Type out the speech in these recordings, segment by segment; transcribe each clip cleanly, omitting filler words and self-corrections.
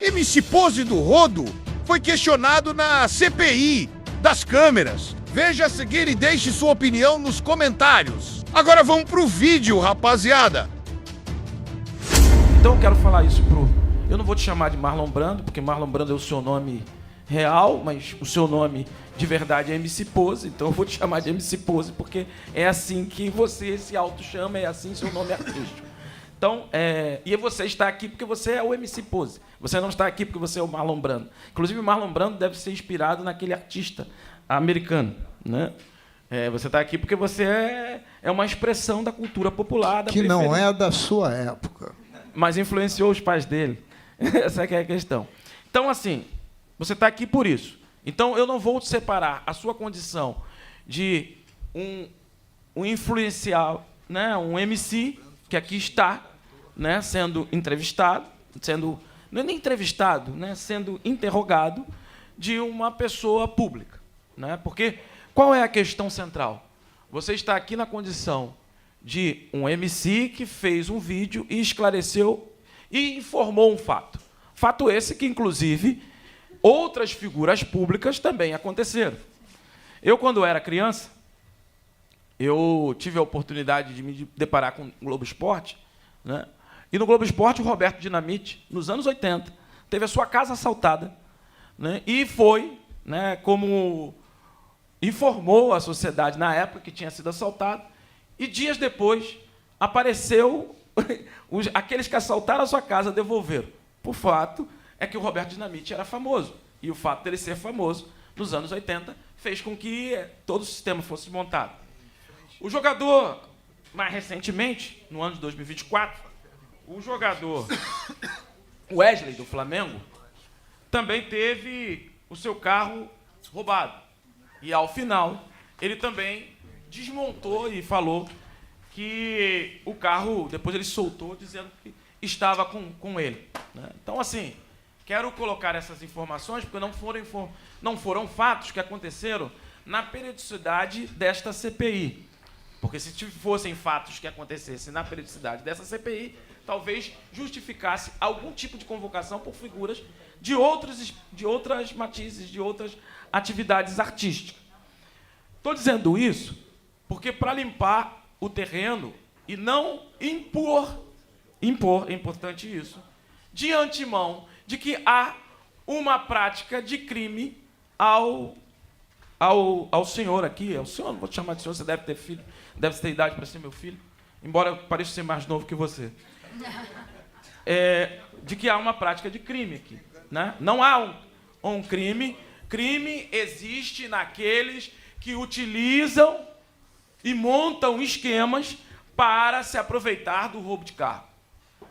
MC Pose do Rodo foi questionado na CPI das câmeras. Veja a seguir e deixe sua opinião nos comentários. Agora vamos pro vídeo, rapaziada. Então eu quero falar isso pro... Eu não vou te chamar de Marlon Brando, porque Marlon Brando é o seu nome real, mas o seu nome de verdade é MC Pose, então eu vou te chamar de MC Pose, porque é assim que você se auto-chama, é assim seu nome artístico. Então, e você está aqui porque você é o MC Pose. Você não está aqui porque você é o Marlon Brando. Inclusive, o Marlon Brando deve ser inspirado naquele artista americano, né? Você está aqui porque você é uma expressão da cultura popular. Da que não é da sua época. Mas influenciou os pais dele. Essa é que é a questão. Então, assim, você está aqui por isso. Então, eu não vou separar a sua condição de um influencial, né, um MC, que aqui está, né, sendo entrevistado, não é nem entrevistado, né, sendo interrogado de uma pessoa pública. Né? Porque qual é a questão central? Você está aqui na condição de um MC que fez um vídeo e esclareceu e informou um fato. Fato esse que, inclusive, outras figuras públicas também aconteceram. Eu, quando era criança, eu tive a oportunidade de me deparar com o Globo Esporte, né? E no Globo Esporte, o Roberto Dinamite, nos anos 80, teve a sua casa assaltada, né? E foi, né, como informou a sociedade na época que tinha sido assaltado, e dias depois apareceu aqueles que assaltaram a sua casa devolveram. Por fato é que o Roberto Dinamite era famoso, e o fato dele ser famoso nos anos 80 fez com que todo o sistema fosse montado. O jogador, mais recentemente, no ano de 2024, o jogador Wesley, do Flamengo, também teve o seu carro roubado. E, ao final, ele também desmontou e falou que o carro, depois ele soltou, dizendo que estava com ele. Né? Então, assim, quero colocar essas informações, porque não foram fatos que aconteceram na periodicidade desta CPI. Porque se fossem fatos que acontecessem na periodicidade dessa CPI, talvez justificasse algum tipo de convocação por figuras de outras matizes, de outras atividades artísticas. Estou dizendo isso porque, para limpar o terreno e não impor, é importante isso, de antemão, de que há uma prática de crime ao senhor aqui. Ao senhor, não vou te chamar de senhor, você deve ter filho, deve ter idade para ser meu filho, embora eu pareça ser mais novo que você. De que há uma prática de crime aqui. Né? Não há um crime. Crime existe naqueles que utilizam e montam esquemas para se aproveitar do roubo de carro.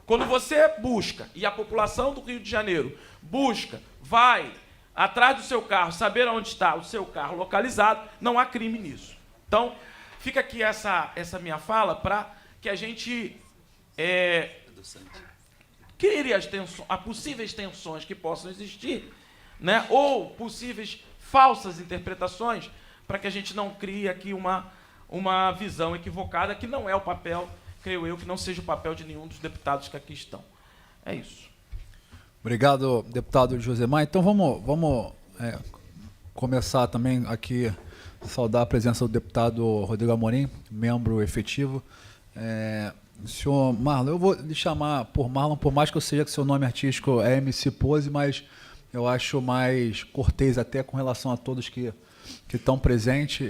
Quando você busca, e a população do Rio de Janeiro busca, vai atrás do seu carro, saber onde está o seu carro localizado, não há crime nisso. Então, fica aqui essa minha fala para que a gente crie as possíveis tensões que possam existir, né? Ou possíveis falsas interpretações, para que a gente não crie aqui uma visão equivocada, que não é o papel, creio eu, que não seja o papel de nenhum dos deputados que aqui estão. É isso. Obrigado, deputado Josemar. Então vamos começar também aqui, saudar a presença do deputado Rodrigo Amorim, membro efetivo. Senhor Marlon, eu vou lhe chamar por Marlon, por mais que eu seja que seu nome artístico é MC Pose, mas eu acho mais cortês até com relação a todos que estão presentes,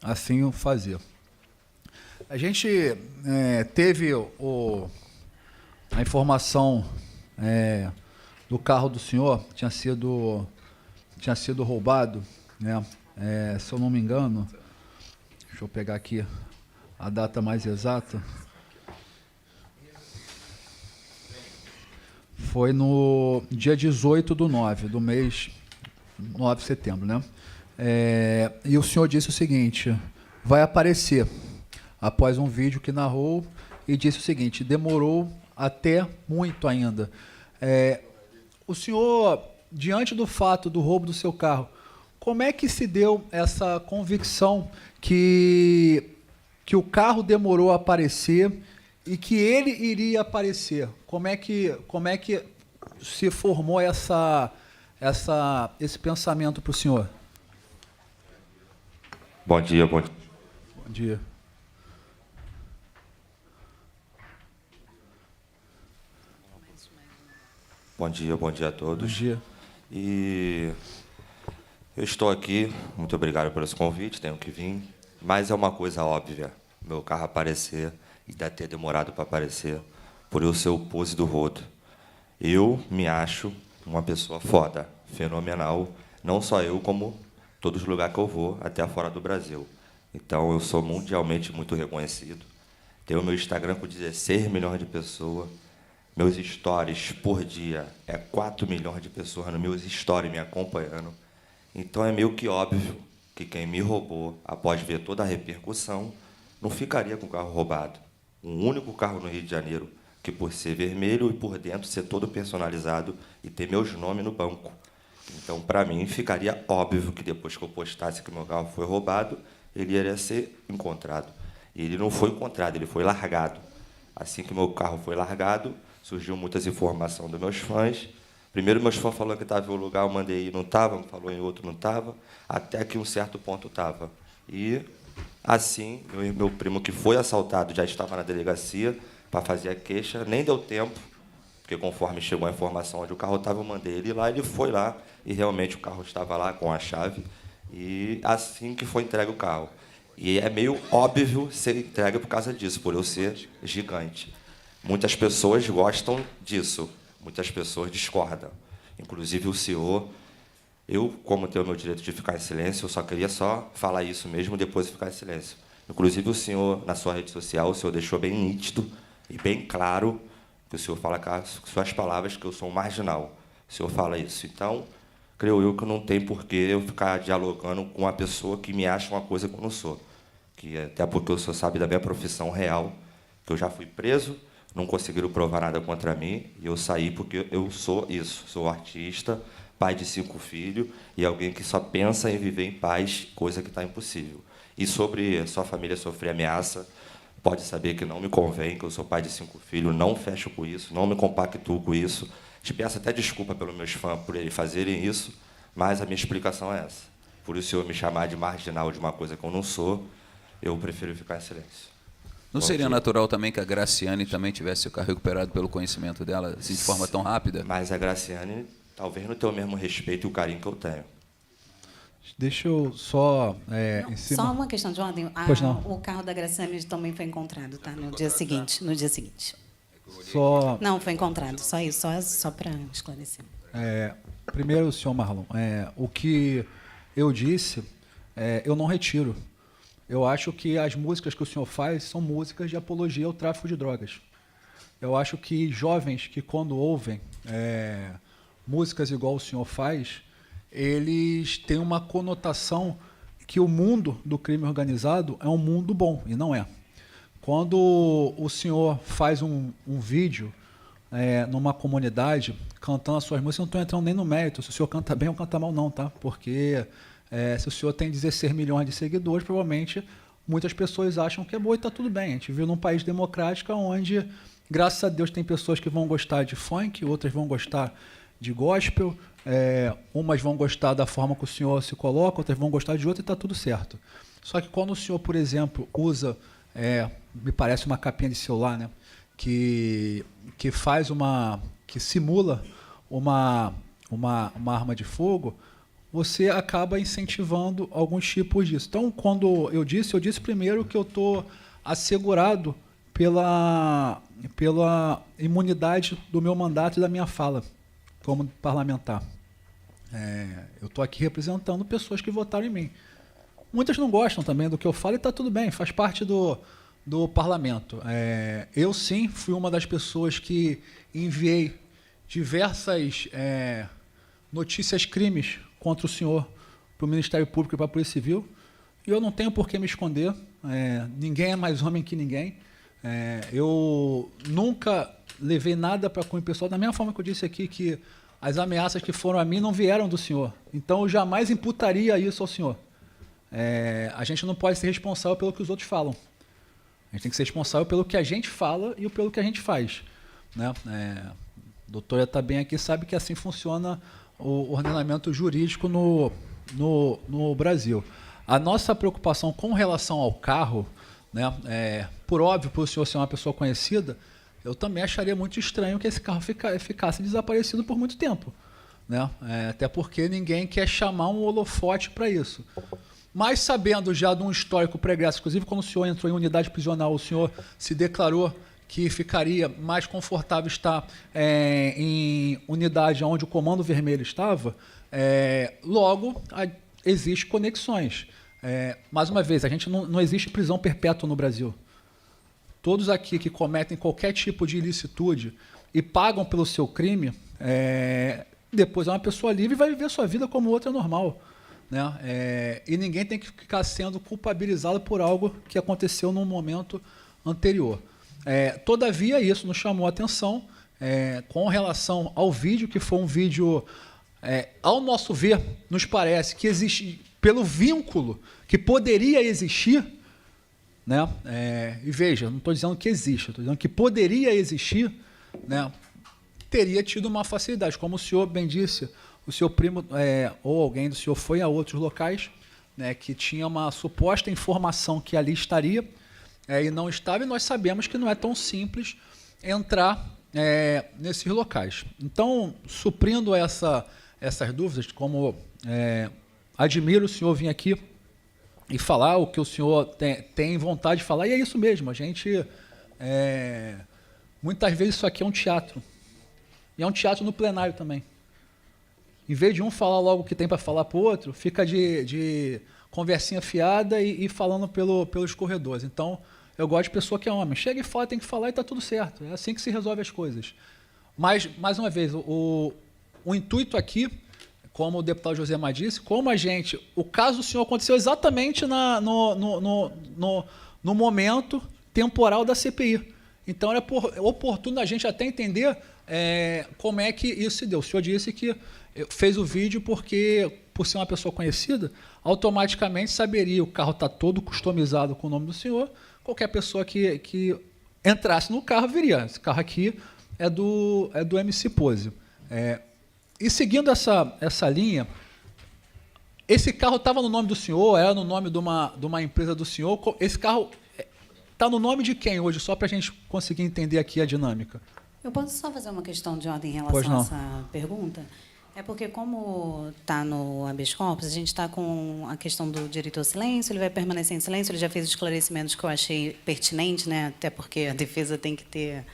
assim o fazer. A gente teve a informação do carro do senhor, tinha sido roubado, né? Se eu não me engano, deixa eu pegar aqui a data mais exata, foi no dia 18/9, do mês 9 de setembro, né? E o senhor disse o seguinte: vai aparecer, após um vídeo que narrou, e disse o seguinte: demorou até muito ainda. O senhor, diante do fato do roubo do seu carro, como é que se deu essa convicção que o carro demorou a aparecer e que ele iria aparecer? Como é que se formou esse pensamento para o senhor? Bom dia, bom dia. Bom dia. Bom dia a todos. Bom dia. E eu estou aqui, muito obrigado por esse convite, tenho que vir, mas é uma coisa óbvia, meu carro aparecer, e deve ter demorado para aparecer, por eu ser o pose do Rodo. Eu me acho uma pessoa foda, fenomenal, não só eu, como todos os lugares que eu vou, até fora do Brasil. Então, eu sou mundialmente muito reconhecido. Tenho meu Instagram com 16 milhões de pessoas. Meus stories por dia é 4 milhões de pessoas nos meus stories me acompanhando. Então, é meio que óbvio que quem me roubou, após ver toda a repercussão, não ficaria com o carro roubado. Um único carro no Rio de Janeiro, que por ser vermelho e por dentro ser todo personalizado e ter meus nomes no banco. Então, para mim, ficaria óbvio que depois que eu postasse que meu carro foi roubado, ele iria ser encontrado. E ele não foi encontrado, ele foi largado. Assim que meu carro foi largado, surgiu muitas informações dos meus fãs. Primeiro, meus fãs falaram que estava em um lugar, eu mandei ir, não estava, falou em outro, não estava, até que um certo ponto estava. E, assim, meu primo, que foi assaltado, já estava na delegacia para fazer a queixa, nem deu tempo, porque conforme chegou a informação onde o carro estava, eu mandei ele ir lá, ele foi lá, e realmente o carro estava lá com a chave, e assim que foi entregue o carro. E é meio óbvio ser entregue por causa disso, por eu ser gigante. Muitas pessoas gostam disso, muitas pessoas discordam. Inclusive o senhor, eu, como tenho o meu direito de ficar em silêncio, eu só queria falar isso mesmo, depois ficar em silêncio. Inclusive o senhor, na sua rede social, o senhor deixou bem nítido e bem claro que o senhor fala com as suas palavras que eu sou um marginal. O senhor fala isso. Então, creio eu que não tem por que eu ficar dialogando com uma pessoa que me acha uma coisa que eu não sou. Que, até porque o senhor sabe da minha profissão real, que eu já fui preso, não conseguiram provar nada contra mim, e eu saí porque eu sou isso. Sou artista, pai de 5 filhos, e alguém que só pensa em viver em paz, coisa que está impossível. E sobre sua família sofrer ameaça, pode saber que não me convém, que eu sou pai de 5 filhos, não fecho com isso, não me compactuo com isso. Te peço até desculpa pelos meus fãs por eles fazerem isso, mas a minha explicação é essa. Por o senhor me chamar de marginal de uma coisa que eu não sou, eu prefiro ficar em silêncio. Não seria natural também que a Graciane também tivesse o carro recuperado pelo conhecimento dela, assim, de forma tão rápida? Mas a Graciane talvez não tenha o mesmo respeito e o carinho que eu tenho. Deixa eu só... Não, em cima... Só uma questão de ordem. Pois não. O carro da Graciane também foi encontrado, tá? No dia seguinte. No dia seguinte. Só... Não, foi encontrado. Só isso, só para esclarecer. Primeiro, senhor Marlon, o que eu disse, eu não retiro. Eu acho que as músicas que o senhor faz são músicas de apologia ao tráfico de drogas. Eu acho que jovens que, quando ouvem músicas igual o senhor faz, eles têm uma conotação que o mundo do crime organizado é um mundo bom, e não é. Quando o senhor faz um vídeo numa comunidade, cantando as suas músicas, eu não estou entrando nem no mérito, se o senhor canta bem ou canta mal não, tá? Porque se o senhor tem 16 milhões de seguidores, provavelmente muitas pessoas acham que é bom e está tudo bem. A gente vive num país democrático onde, graças a Deus, tem pessoas que vão gostar de funk, outras vão gostar de gospel, umas vão gostar da forma que o senhor se coloca, outras vão gostar de outra e está tudo certo. Só que quando o senhor, por exemplo, usa, me parece uma capinha de celular, né, que simula uma arma de fogo, você acaba incentivando alguns tipos disso. Então, quando eu disse primeiro que eu estou assegurado pela imunidade do meu mandato e da minha fala como parlamentar. Eu estou aqui representando pessoas que votaram em mim. Muitas não gostam também do que eu falo e está tudo bem, faz parte do parlamento. Eu, sim, fui uma das pessoas que enviei diversas notícias crimes contra o senhor para o Ministério Público e para a Polícia Civil, e eu não tenho por que me esconder. Ninguém é mais homem que ninguém. Eu nunca levei nada para cunho pessoal, da mesma forma que eu disse aqui que as ameaças que foram a mim não vieram do senhor. Então, eu jamais imputaria isso ao senhor. A gente não pode ser responsável pelo que os outros falam. A gente tem que ser responsável pelo que a gente fala e pelo que a gente faz, né? O doutor já está bem aqui, sabe que assim funciona o ordenamento jurídico no Brasil. A nossa preocupação com relação ao carro, né, por óbvio, por o senhor ser uma pessoa conhecida, eu também acharia muito estranho que esse carro ficasse desaparecido por muito tempo, né? Até porque ninguém quer chamar um holofote para isso. Mas sabendo já de um histórico pregresso, inclusive quando o senhor entrou em unidade prisional, o senhor se declarou que ficaria mais confortável estar em unidade onde o Comando Vermelho estava, logo existem conexões. Mais uma vez, a gente não existe prisão perpétua no Brasil. Todos aqui que cometem qualquer tipo de ilicitude e pagam pelo seu crime, depois é uma pessoa livre e vai viver sua vida como outra normal, né? E ninguém tem que ficar sendo culpabilizado por algo que aconteceu num momento anterior. Todavia, isso nos chamou a atenção com relação ao vídeo, que foi um vídeo, ao nosso ver, nos parece que existe, pelo vínculo que poderia existir, né? E veja, não estou dizendo que existe, estou dizendo que poderia existir, né? Teria tido uma facilidade. Como o senhor bem disse, o seu primo ou alguém do senhor foi a outros locais, né, que tinha uma suposta informação que ali estaria e não estava, e nós sabemos que não é tão simples entrar nesses locais. Então, suprindo essas dúvidas, como admiro o senhor vir aqui e falar o que o senhor tem vontade de falar, e é isso mesmo, a gente, muitas vezes isso aqui é um teatro, e é um teatro no plenário também. Em vez de um falar logo o que tem para falar para o outro, fica de conversinha fiada e falando pelos corredores. Então, eu gosto de pessoa que é homem. Chega e fala, tem que falar e está tudo certo. É assim que se resolve as coisas. Mas, mais uma vez, o intuito aqui, como o deputado Josemar disse, o caso do senhor aconteceu exatamente no momento temporal da CPI. Então, era oportuno a gente até entender como é que isso se deu. O senhor disse que fez o vídeo porque, por ser uma pessoa conhecida, automaticamente saberia, o carro está todo customizado com o nome do senhor, qualquer pessoa que entrasse no carro viria. Esse carro aqui é do MC Pose. E seguindo essa linha, esse carro estava no nome do senhor, era no nome de uma empresa do senhor. Esse carro está no nome de quem hoje, só para a gente conseguir entender aqui a dinâmica? Eu posso só fazer uma questão de ordem em relação a essa pergunta? É porque, como está no habeas corpus, a gente está com a questão do direito ao silêncio, ele vai permanecer em silêncio, ele já fez esclarecimentos que eu achei pertinente, né? Até porque a defesa tem que ter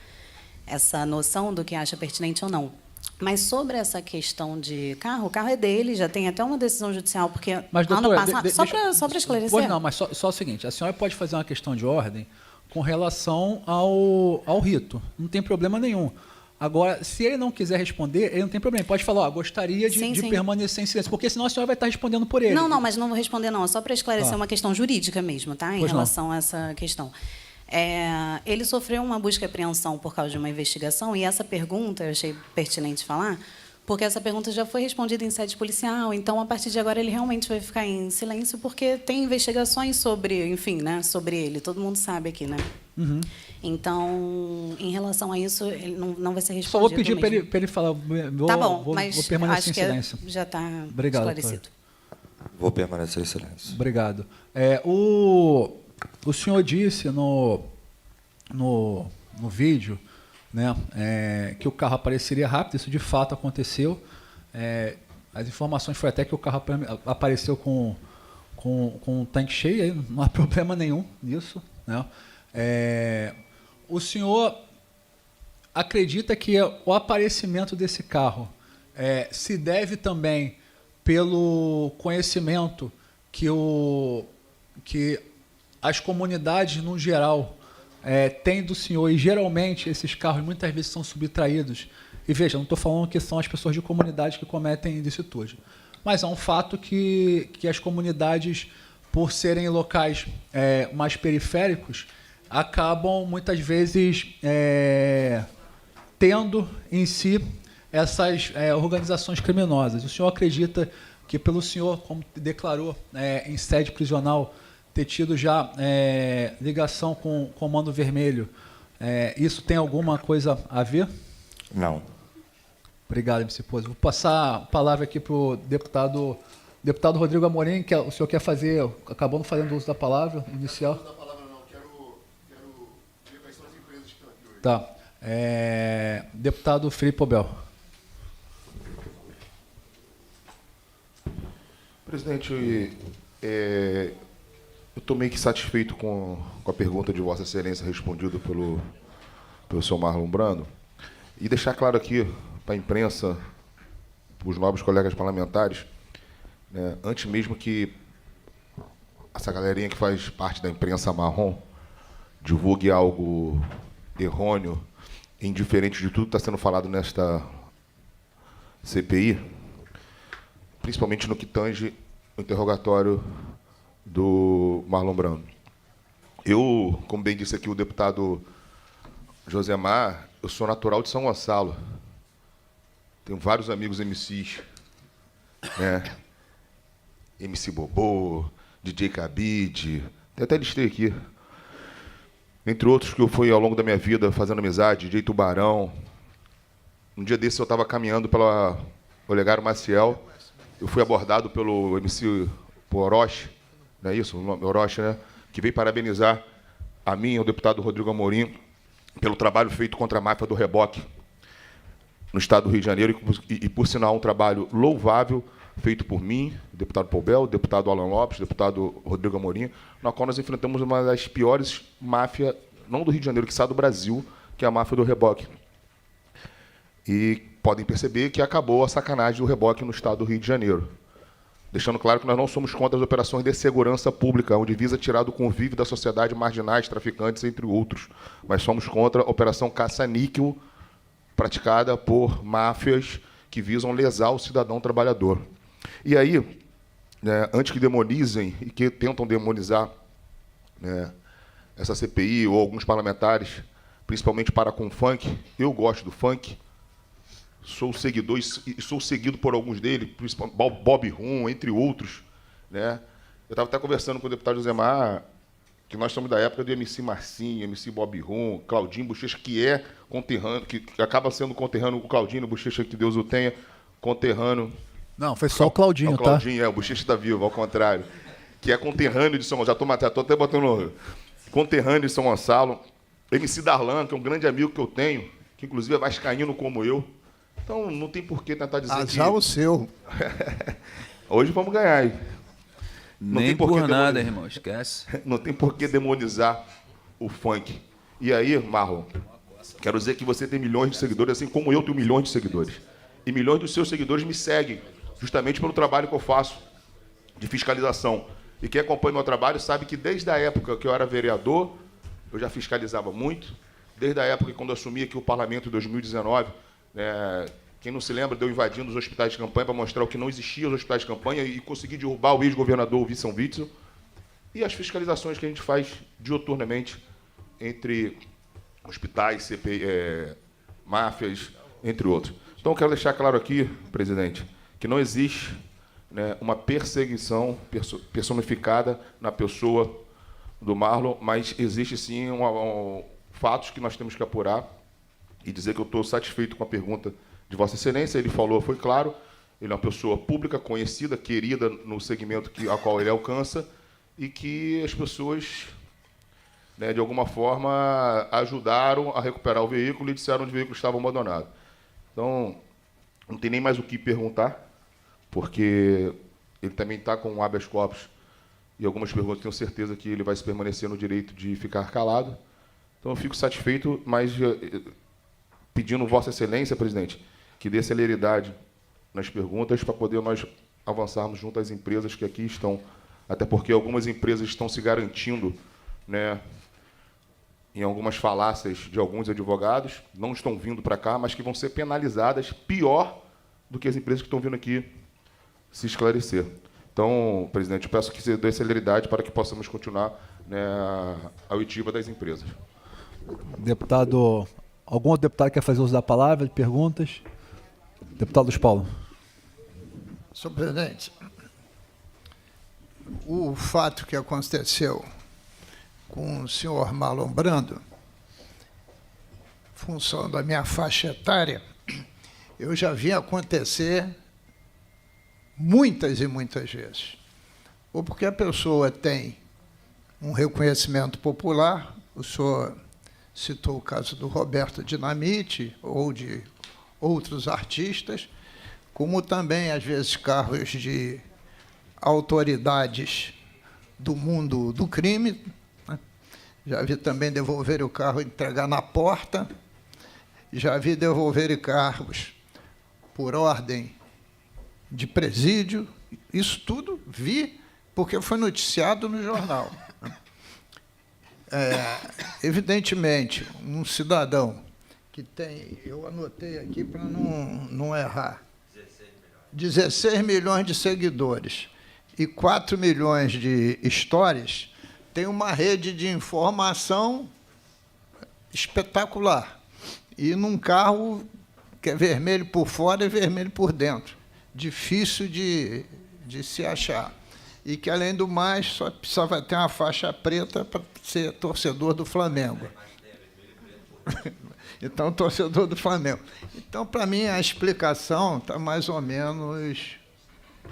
essa noção do que acha pertinente ou não. Mas sobre essa questão de carro, o carro é dele, já tem até uma decisão judicial, porque mas, doutor, ano passado... Só para esclarecer. Pois não, mas só o seguinte, a senhora pode fazer uma questão de ordem com relação ao rito, não tem problema nenhum. Agora, se ele não quiser responder, ele não tem problema. Pode falar, gostaria de permanecer em silêncio, porque senão a senhora vai estar respondendo por ele. Não, mas não vou responder, não. É só para esclarecer uma questão jurídica mesmo, tá? Em relação a essa questão. Ele sofreu uma busca e apreensão por causa de uma investigação, e essa pergunta, eu achei pertinente falar, porque essa pergunta já foi respondida em sede policial, então, a partir de agora, ele realmente vai ficar em silêncio, porque tem investigações sobre, enfim, né, sobre ele. Todo mundo sabe aqui, né? Uhum. Então, em relação a isso, ele não vai ser respondido. Só vou pedir para ele falar. Tá bom, mas vou permanecer acho em silêncio. Que já está esclarecido. Vou permanecer em silêncio. Obrigado. O senhor disse no vídeo, né, que o carro apareceria rápido, isso de fato aconteceu. As informações foi até que o carro apareceu com um tanque cheio, aí não há problema nenhum nisso, né? O senhor acredita que o aparecimento desse carro se deve também pelo conhecimento que as comunidades, no geral, têm do senhor, e geralmente esses carros muitas vezes são subtraídos? E veja, não estou falando que são as pessoas de comunidade que cometem ilicitude, mas é um fato que as comunidades, por serem locais mais periféricos, acabam muitas vezes tendo em si essas organizações criminosas. O senhor acredita que, pelo senhor, como declarou em sede prisional, ter tido já ligação com o Comando Vermelho, isso tem alguma coisa a ver? Não. Obrigado, MC Pose. Vou passar a palavra aqui para o deputado Rodrigo Amorim, que o senhor quer fazer, acabou não fazendo uso da palavra inicial. Não, quero ver quais são as empresas que estão aqui hoje. Tá. Deputado Felipe Pobel. Presidente, eu estou meio que satisfeito com a pergunta de Vossa Excelência respondida pelo senhor Marlon Brando. E deixar claro aqui para a imprensa, para os nobres colegas parlamentares, né, antes mesmo que essa galerinha que faz parte da imprensa marrom divulgue algo errôneo, indiferente de tudo que está sendo falado nesta CPI, principalmente no que tange o interrogatório do Marlon Brando. Eu, como bem disse aqui o deputado Josemar, eu sou natural de São Gonçalo. Tenho vários amigos MCs, né? MC Bobô, DJ Cabide, até listei aqui. Entre outros que eu fui ao longo da minha vida fazendo amizade, DJ Tubarão. Um dia desse eu estava caminhando pela Olegário Maciel, eu fui abordado pelo MC Orochi, não é isso? O nome Orochi, né? Que veio parabenizar a mim e o deputado Rodrigo Amorim pelo trabalho feito contra a máfia do reboque no estado do Rio de Janeiro e por sinal, um trabalho louvável feito por mim, o deputado Pobel, o deputado Alan Lopes, o deputado Rodrigo Amorim, na qual nós enfrentamos uma das piores máfias, não do Rio de Janeiro, que do Brasil, que é a máfia do reboque. E podem perceber que acabou a sacanagem do reboque no estado do Rio de Janeiro. Deixando claro que nós não somos contra as operações de segurança pública, onde visa tirar do convívio da sociedade marginais, traficantes, entre outros. Mas somos contra a operação caça-níquel praticada por máfias que visam lesar o cidadão trabalhador. E aí, né, antes que demonizem e que tentam demonizar, né, essa CPI ou alguns parlamentares, principalmente para com o funk, eu gosto do funk, sou seguidor e sou seguido por alguns deles, principalmente Bob Rum, entre outros, né? Eu estava até conversando com o deputado Josemar, que nós somos da época do MC Marcinho, MC Bob Rum, Claudinho Bochecha, que é conterrâneo, que acaba sendo conterrâneo com o Claudinho Bochecha, que Deus o tenha, conterrâneo. Não, foi só o Claudinho, tá? O Claudinho, o Bochecha está vivo, ao contrário. Que é conterrâneo de São Gonçalo. Estou até botando conterrâneo de São Gonçalo. MC Darlan, que é um grande amigo que eu tenho, que inclusive é vascaíno como eu. Então, não tem por que tentar dizer Azar o seu. Hoje vamos ganhar, hein? Nem por nada, irmão, esquece. Não tem por que demonizar o funk. E aí, Marlon, quero dizer que você tem milhões de seguidores, assim como eu tenho milhões de seguidores. E milhões dos seus seguidores me seguem, justamente pelo trabalho que eu faço de fiscalização. E quem acompanha meu trabalho sabe que desde a época que eu era vereador, eu já fiscalizava muito. Desde a época que, quando eu assumi aqui o parlamento em 2019, quem não se lembra, deu invadindo os hospitais de campanha para mostrar o que não existia nos hospitais de campanha e conseguir derrubar o ex-governador Wilson Witzel. E as fiscalizações que a gente faz diuturnamente entre hospitais, CPI, máfias, entre outros. Então, eu quero deixar claro aqui, presidente, que não existe, né, uma perseguição personificada na pessoa do Marlon, mas existe, sim, fatos que nós temos que apurar e dizer que eu estou satisfeito com a pergunta de Vossa Excelência. Ele falou, foi claro, ele é uma pessoa pública, conhecida, querida no segmento a qual ele alcança e que as pessoas, né, de alguma forma, ajudaram a recuperar o veículo e disseram onde o veículo estava abandonado. Então, não tem nem mais o que perguntar, porque ele também está com um habeas corpus e algumas perguntas, tenho certeza que ele vai se permanecer no direito de ficar calado. Então, eu fico satisfeito, mas pedindo Vossa Excelência, presidente, que dê celeridade nas perguntas para poder nós avançarmos junto às empresas que aqui estão. Até porque algumas empresas estão se garantindo, né, em algumas falácias de alguns advogados, não estão vindo para cá, mas que vão ser penalizadas pior do que as empresas que estão vindo aqui se esclarecer. Então, presidente, eu peço que você dê celeridade para que possamos continuar, né, a oitiva das empresas. Deputado, algum outro deputado quer fazer uso da palavra, de perguntas? Deputado Luiz Paulo. Senhor presidente, o fato que aconteceu com o senhor Marlon Brando, função da minha faixa etária, eu já vi acontecer muitas e muitas vezes. Ou porque a pessoa tem um reconhecimento popular, o senhor citou o caso do Roberto Dinamite, ou de outros artistas, como também, às vezes, carros de autoridades do mundo do crime, né? Já vi também devolver o carro e entregar na porta, já vi devolver carros por ordem de presídio, isso tudo vi porque foi noticiado no jornal. Evidentemente, um cidadão que tem, eu anotei aqui para não errar, 16 milhões de seguidores e 4 milhões de histórias, tem uma rede de informação espetacular. E num carro que é vermelho por fora e vermelho por dentro. Difícil de se achar. E que, além do mais, só precisava ter uma faixa preta para ser torcedor do Flamengo. Então, torcedor do Flamengo. Então, para mim, a explicação está mais ou menos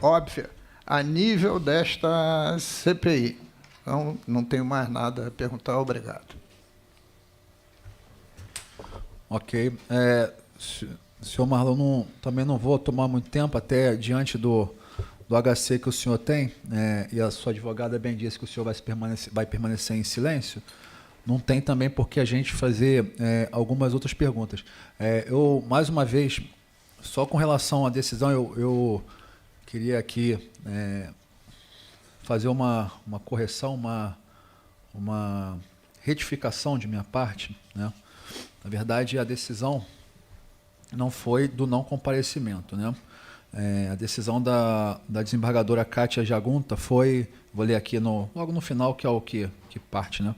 óbvia a nível desta CPI. Então, não tenho mais nada a perguntar. Obrigado. Ok. Senhor Marlon, também não vou tomar muito tempo, até diante do HC que o senhor tem, e a sua advogada bem disse que o senhor vai permanecer em silêncio, não tem também por que a gente fazer algumas outras perguntas. Eu, mais uma vez, só com relação à decisão, eu queria aqui fazer uma correção, uma retificação de minha parte, né? Na verdade, a decisão não foi do não comparecimento, né? A decisão da desembargadora Kátia Jagunta foi, vou ler aqui logo no final, que é o que parte, né?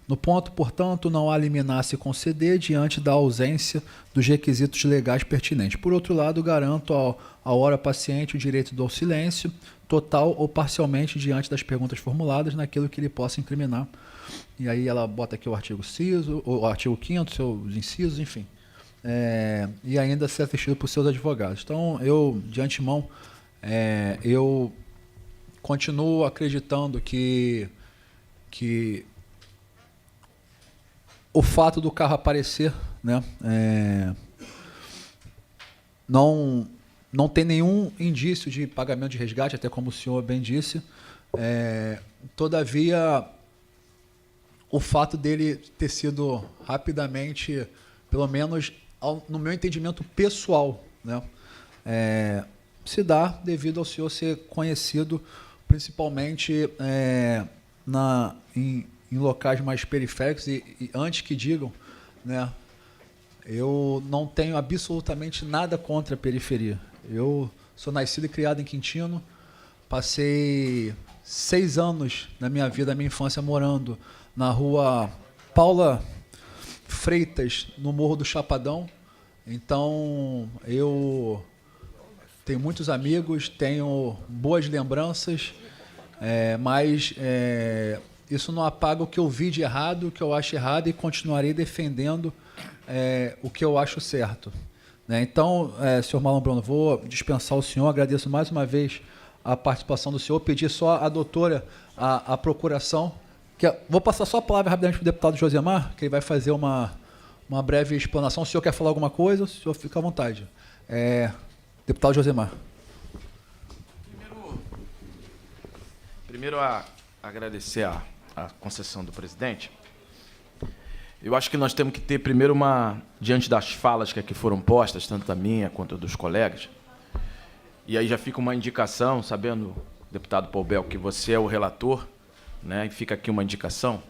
No ponto, portanto, não há liminar a se conceder diante da ausência dos requisitos legais pertinentes. Por outro lado, garanto ao ora paciente o direito do silêncio, total ou parcialmente, diante das perguntas formuladas naquilo que ele possa incriminar. E aí ela bota aqui o artigo 5º, seus incisos, enfim. E ainda ser assistido por seus advogados. Então, eu, de antemão, eu continuo acreditando que o fato do carro aparecer, né, não tem nenhum indício de pagamento de resgate, até como o senhor bem disse. Todavia, o fato dele ter sido rapidamente, pelo menos no meu entendimento pessoal, né, se dá devido ao senhor ser conhecido principalmente em locais mais periféricos e antes que digam, né, eu não tenho absolutamente nada contra a periferia. Eu sou nascido e criado em Quintino, passei 6 anos da minha vida, da minha infância, morando na rua Paula Freitas, no Morro do Chapadão. Então, eu tenho muitos amigos, tenho boas lembranças, mas isso não apaga o que eu vi de errado, o que eu acho errado, e continuarei defendendo o que eu acho certo. Né? Então, senhor Marlon Bruno, vou dispensar o senhor, agradeço mais uma vez a participação do senhor, pedir só à doutora a procuração, vou passar só a palavra rapidamente para o deputado Josemar, que ele vai fazer uma breve explanação. O senhor quer falar alguma coisa? O senhor fica à vontade. Deputado Josemar. Primeiro agradecer a concessão do presidente. Eu acho que nós temos que ter primeiro diante das falas que aqui foram postas, tanto da minha quanto dos colegas, e aí já fica uma indicação, sabendo, deputado Paubel, que você é o relator, né, e fica aqui uma indicação.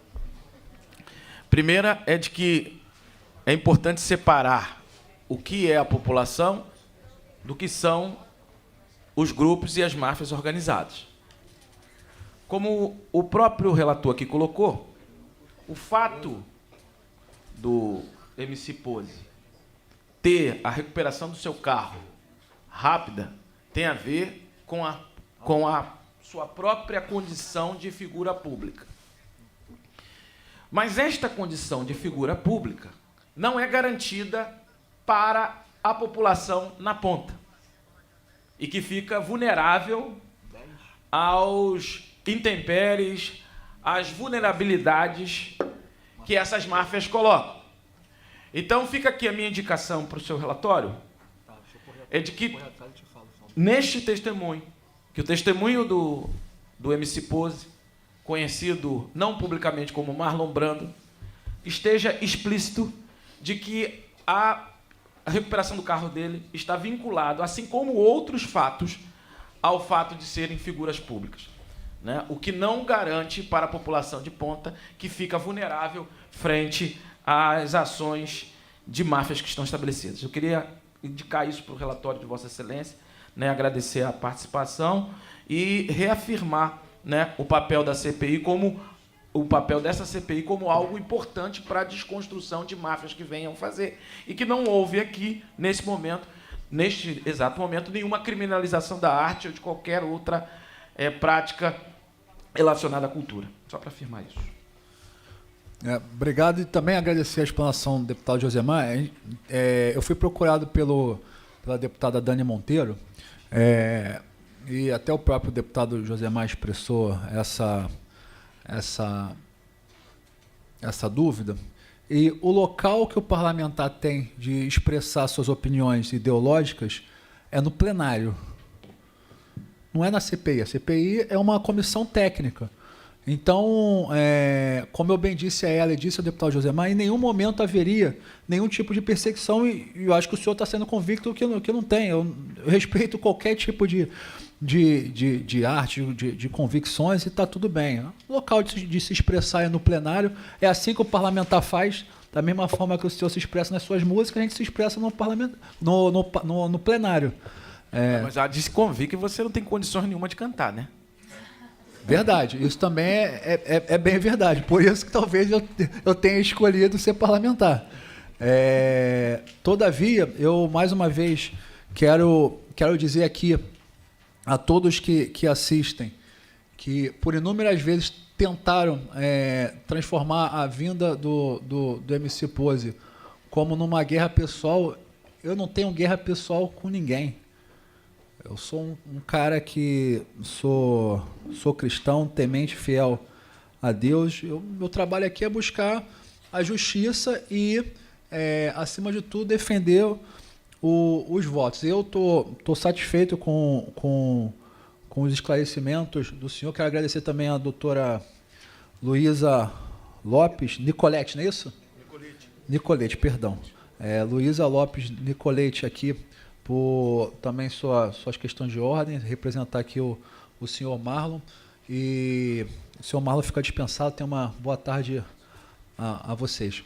Primeira é de que é importante separar o que é a população do que são os grupos e as máfias organizadas. Como o próprio relator aqui colocou, o fato do MC Pose ter a recuperação do seu carro rápida tem a ver com a sua própria condição de figura pública. Mas esta condição de figura pública não é garantida para a população na ponta e que fica vulnerável aos intempéries, às vulnerabilidades que essas máfias colocam. Então fica aqui a minha indicação para o seu relatório, é de que neste testemunho, que o testemunho do MC Pose, conhecido não publicamente como Marlon Brando, esteja explícito de que a recuperação do carro dele está vinculado, assim como outros fatos, ao fato de serem figuras públicas, né? O que não garante para a população de ponta que fica vulnerável frente às ações de máfias que estão estabelecidas. Eu queria indicar isso para o relatório de Vossa Excelência, né? Agradecer a participação e reafirmar, né, o papel da CPI como o papel dessa CPI como algo importante para a desconstrução de máfias que venham fazer e que não houve aqui nesse momento, neste exato momento, nenhuma criminalização da arte ou de qualquer outra prática relacionada à cultura. Só para afirmar isso. Obrigado, e também agradecer a explanação do deputado Josemar. Eu fui procurado pela deputada Dani Monteiro, e até o próprio deputado Josemar expressou essa dúvida. E o local que o parlamentar tem de expressar suas opiniões ideológicas é no plenário. Não é na CPI. A CPI é uma comissão técnica. Então, como eu bem disse a ela e disse ao deputado Josemar, em nenhum momento haveria nenhum tipo de perseguição, e eu acho que o senhor está sendo convicto que não tem. Eu respeito qualquer tipo de arte, de convicções, e está tudo bem. O local de se expressar é no plenário, é assim que o parlamentar faz, da mesma forma que o senhor se expressa nas suas músicas, a gente se expressa no plenário. Mas já disse convicto que você não tem condições nenhuma de cantar, né? Verdade, isso também é bem verdade, por isso que talvez eu tenha escolhido ser parlamentar. Todavia, eu mais uma vez quero dizer aqui a todos que assistem que por inúmeras vezes tentaram transformar a vinda do MC Pose como numa guerra pessoal. Eu não tenho guerra pessoal com ninguém. Eu sou um cara que sou cristão, temente, fiel a Deus. Meu trabalho aqui é buscar a justiça e, acima de tudo, defender os votos. Eu tô satisfeito com os esclarecimentos do senhor. Quero agradecer também a doutora Luísa Lopes, Nicolete, não é isso? Nicolete, perdão. Luísa Lopes Nicolete aqui, por também suas questões de ordem, representar aqui o senhor Marlon. E o senhor Marlon fica dispensado. Tenha uma boa tarde a vocês.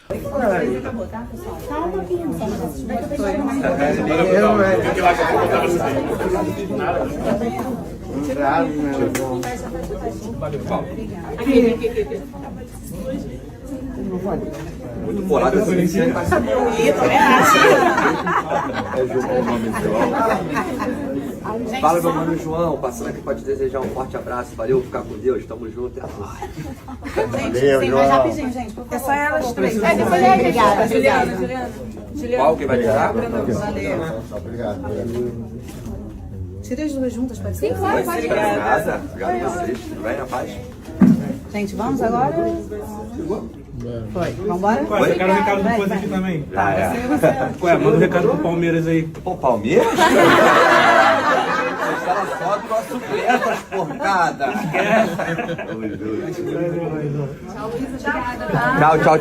Muito bolado essa Fala, meu nome é João, passando aqui para te desejar um forte abraço. Valeu, ficar com Deus, tamo junto. Valeu, sim, mas rapidinho, gente. É só elas três. Obrigada, Juliana. Qual que vai ligar? Valeu. Obrigado. Tira as duas juntas, pode ser? Sim, claro. Obrigado. Obrigado a vocês. Tudo bem, rapaz? Gente, vamos agora? Foi. Vambora? Ué, eu quero o recado do Pose aqui também. Ué, manda o recado pro Palmeiras aí. Pô, Palmeiras? Ela só nosso peças porcada.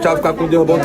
Tchau. Fica com Deus. Bom.